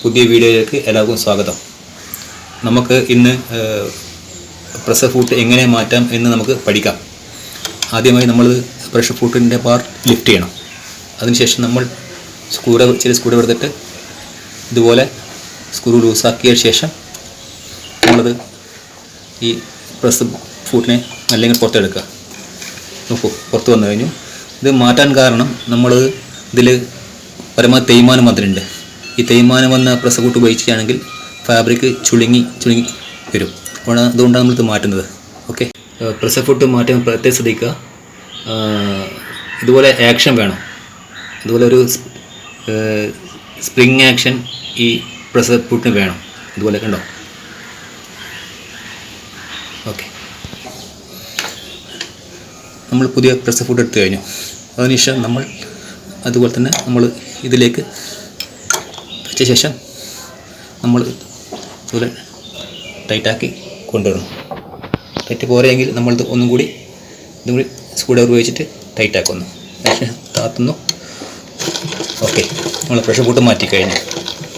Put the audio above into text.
പുതിയ വീഡിയോയിലേക്ക് എല്ലാവർക്കും സ്വാഗതം. നമുക്ക് ഇന്ന് പ്രഷർ ഫുഡ് എങ്ങനെ മാറ്റാം എന്ന് നമുക്ക് പഠിക്കാം. ആദ്യമായി നമ്മൾ പ്രഷർ ഫുഡിൻ്റെ ബാർ ലിഫ്റ്റ് ചെയ്യണം. അതിനുശേഷം നമ്മൾ ചെറിയ സ്ക്രൂ എടുത്തിട്ട് ഇതുപോലെ സ്ക്രൂ ലൂസാക്കിയ ശേഷം നമ്മളത് ഈ പ്രഷർ ഫുഡിനെ അല്ലെങ്കിൽ പുറത്തെടുക്കുക. നോക്കൂ, പുറത്ത് വന്നു കഴിഞ്ഞു. ഇത് മാറ്റാൻ കാരണം നമ്മൾ ഇതിൽ പരമാവധി തേയ്മാനം വന്നിട്ടുണ്ട്. ഈ തേയ്മാനം വന്ന പ്രഷർ ഫുഡ് ഉപയോഗിക്കുകയാണെങ്കിൽ ഫാബ്രിക് ചുളുങ്ങി വരും. അതുകൊണ്ടാണ് നമ്മളിത് മാറ്റുന്നത്. ഓക്കെ, പ്രഷർ ഫുഡ് മാറ്റാൻ പ്രത്യേകം ശ്രദ്ധിക്കുക. ഇതുപോലെ ആക്ഷൻ വേണം. ഇതുപോലെ ഒരു സ്പ്രിങ് ആക്ഷൻ ഈ പ്രഷർ ഫുഡിന് വേണം. ഇതുപോലെ കണ്ടോ? ഓക്കെ, നമ്മൾ പുതിയ പ്രഷർ ഫുഡ് എടുത്തു കഴിഞ്ഞു. അതിനുശേഷം നമ്മൾ അതുപോലെ തന്നെ നമ്മൾ ഇതിലേക്ക് വെച്ച ശേഷം നമ്മൾ ഇതുപോലെ ടൈറ്റാക്കി കൊണ്ടുവരണം. ടൈറ്റ് പോരെങ്കിൽ നമ്മളിത് ഒന്നും കൂടി സ്ക്രൂ ഡ്രൈവർ ഉപയോഗിച്ചിട്ട് ടൈറ്റാക്കുന്നു. താത്തുന്നു. ഓക്കെ, നമ്മൾ പ്രഷർ ഫുഡ് മാറ്റി കഴിഞ്ഞു.